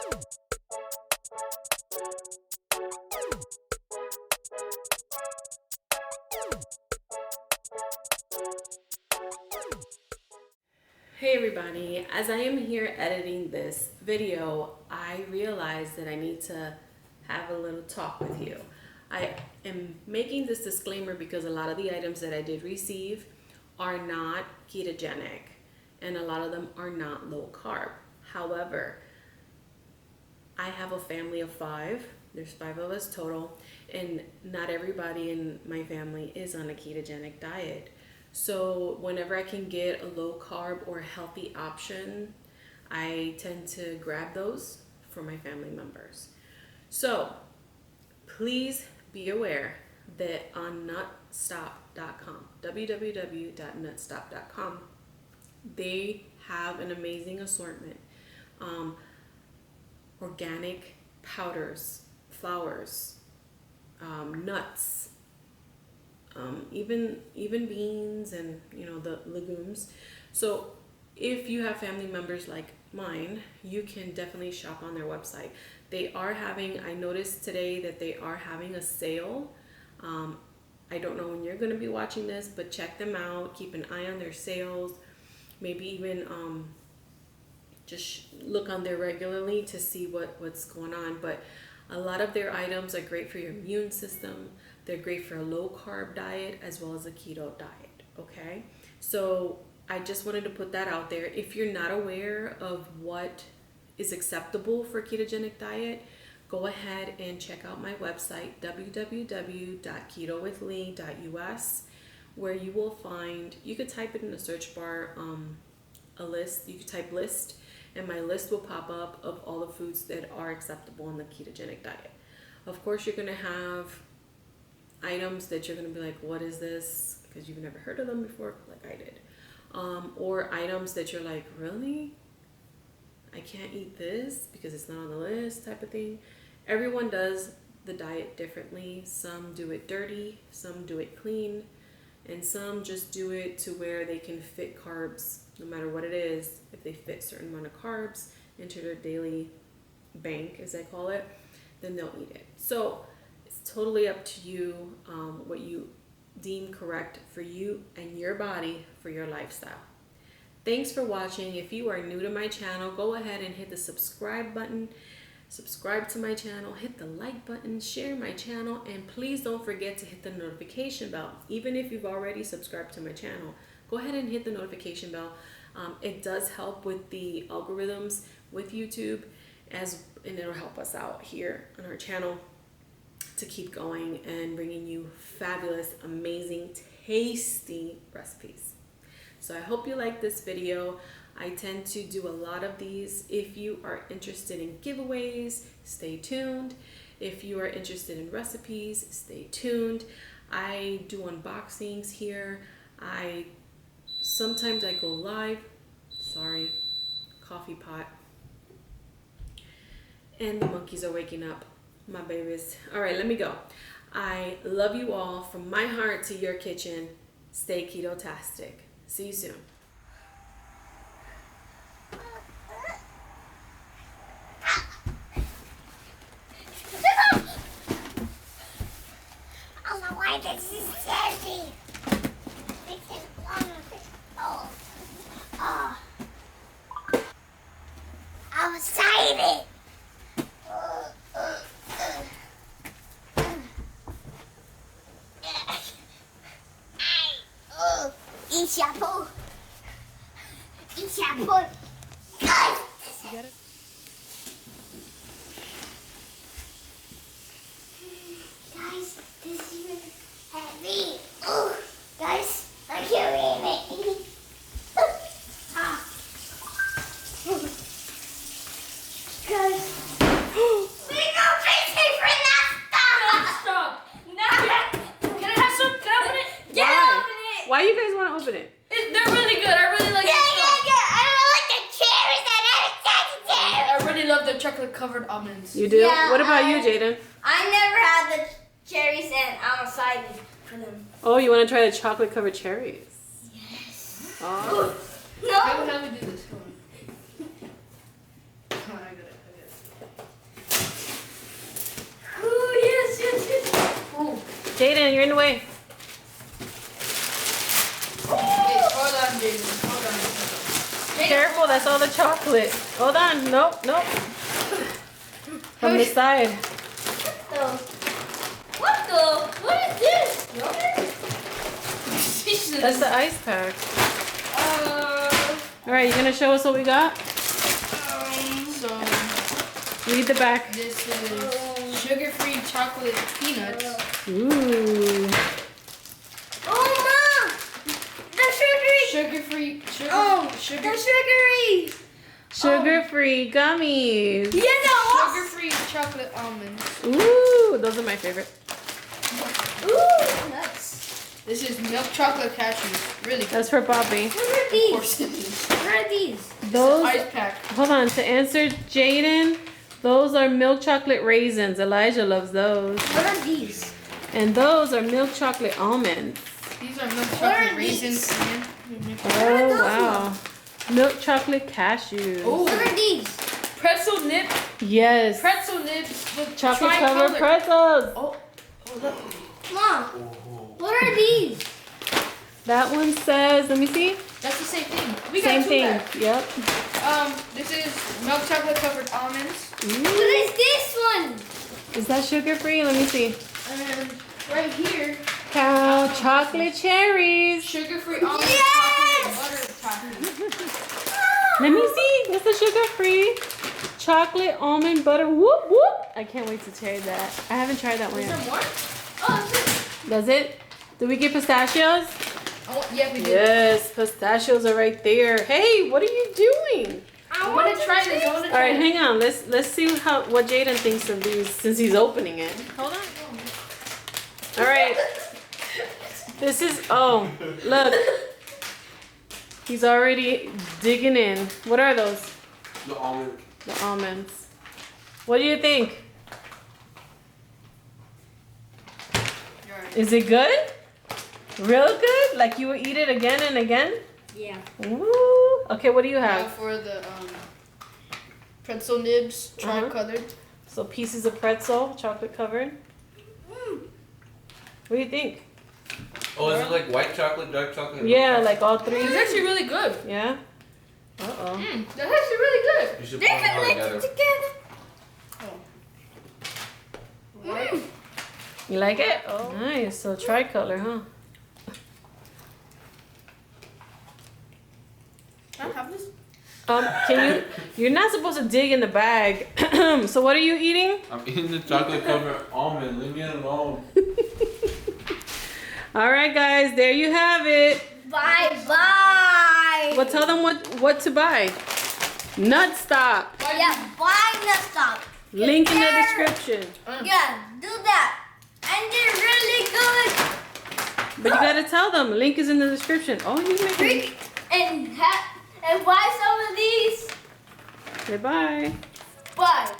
Hey everybody, as I am here editing this video, I realized that I need to have a little talk with you. I am making this disclaimer because a lot of the items that I did receive are not ketogenic and a lot of them are not low carb. However, I have a family of 5. There's 5 of us total, and not everybody in my family is on a ketogenic diet. So whenever I can get a low carb or healthy option, I tend to grab those for my family members. So please be aware that on Nutstop.com, www.nutstop.com, they have an amazing assortment. Organic powders, flours, nuts, even beans, and the legumes. So if you have family members like mine, you can definitely shop on their website. They are having, I noticed today that they are having a sale. I don't know when you're going to be watching this, but check them out. Keep an eye on their sales. Maybe even just look on there regularly to see what's going on. But a lot of their items are great for your immune system. They're great for a low carb diet as well as a keto diet. Okay, so I just wanted to put that out there. If you're not aware of what is acceptable for a ketogenic diet, go ahead and check out my website, www.ketowithlee.us, where you will find, you could type it in the search bar, a list. You could type list, and my list will pop up of all the foods that are acceptable in the ketogenic diet. Of course, you're going to have items that you're going to be like, what is this? Because you've never heard of them before, like I did. Or items that you're like, really? I can't eat this because it's not on the list, type of thing. Everyone does the diet differently. Some do it dirty, some do it clean, and some just do it to where they can fit carbs, no matter what it is. If they fit a certain amount of carbs into their daily bank, as I call it, then they'll eat it. So it's totally up to you, what you deem correct for you and your body for your lifestyle. Thanks for watching. If you are new to my channel, go ahead and hit the subscribe button. Subscribe to my channel, hit the like button, share my channel, and please don't forget to hit the notification bell. Even if you've already subscribed to my channel, go ahead and hit the notification bell. It does help with the algorithms with YouTube, and it'll help us out here on our channel to keep going and bringing you fabulous, amazing, tasty recipes. So I hope you like this video. I tend to do a lot of these. If you are interested in giveaways, stay tuned. If you are interested in recipes, stay tuned. I do unboxings here. Sometimes I go live. Sorry, coffee pot. And the monkeys are waking up, my babies. All right, let me go. I love you all from my heart to your kitchen. Stay keto-tastic. See you soon. Why this is heavy? I'm excited. Eat shampoo. Eat shampoo. You got it? Guys, this is really heavy. Oh, guys, I can't read it. Guys, we go crazy for Nutstop. Can I have some? Can I open it? Yeah, Why? open it. Why you guys want to open it? They're really good. I really like Yeah. it. I don't like the cherries and I really love the chocolate covered almonds. You do? Yeah, What about you, Jaden? I never had the cherries and I'm excited for them. Oh, you want to try the chocolate covered cherries? Yes. Oh. No. How would we do this? Hold on. Come on, I got it. Jaden, you're in the way. Hey, hold on, Jaden. Hold on. Jaden, Careful, that's all the chocolate. Hold on. Nope, nope. From the side. What is this? Yogurt? That's the ice pack. All right, you gonna show us what we got? So Read the back. this is sugar-free chocolate peanuts. Ooh. Oh, Mom! The sugary. Sugar-free. The sugary. Sugar-free gummies. Yeah, no. Sugar-free chocolate almonds. Ooh, those are my favorite. Ooh, nuts. This is milk chocolate cashews. Really good. That's for Bobby. What are Of these? course it is. What are these? Those. Ice pack. Hold on. To answer Jaden, those are milk chocolate raisins. Elijah loves those. What are these? And those are milk chocolate almonds. These are milk What are chocolate raisins. these? Man. Oh those wow. Milk chocolate cashews. Oh, What are these? pretzel nib. Yes. Pretzel nibs with Chocolate tri-color. covered pretzels. Oh, look. Mom, what are these? That one says, let me see. That's the same thing. We got Same two thing. back. Yep. This is milk chocolate covered almonds. What is this one? Is that sugar free? Let me see. And right here, Cow chocolate cherries. sugar-free almond Yes! chocolate butter topping. Let me see. That's the sugar free chocolate almond butter. Whoop whoop. I can't wait to try that. I haven't tried that one Is there yet. more? Oh, that's it. Does it? Did we get pistachios? Oh, yeah, we did. Yes, pistachios are right there. Hey, what are you doing? I want to try this. I want to All right, try hang on. Let's see what Jaden thinks of these since he's opening it. Hold on. All right. This is look. He's already digging in. What are those? The almond. The almonds. What do you think? Is it good? Real good? Like you would eat it again and again? Yeah. Ooh. Okay, what do you Now have? for the pretzel nibs, tri-colored. So pieces of pretzel, chocolate covered. What do you think? Oh, is it like white chocolate, dark chocolate? and Yeah, milk like all three. It's actually really good. Yeah. Uh-oh. That's actually really good. chocolate? You should put They're them all connected together. together. You like it? Oh, nice. So tricolor, huh? Can I have this? Can you're not supposed to dig in the bag. So what are you eating? I'm eating the chocolate covered almond. Leave me alone. All right, guys, there you have it. Bye. Well, tell them what to buy. Nutstop. Yeah, buy Nutstop. Link in the description. Yeah, do that. And they're really good. But you gotta tell them. Link is in the description. Oh, you make it. Drink and buy some of these. Say bye. Bye.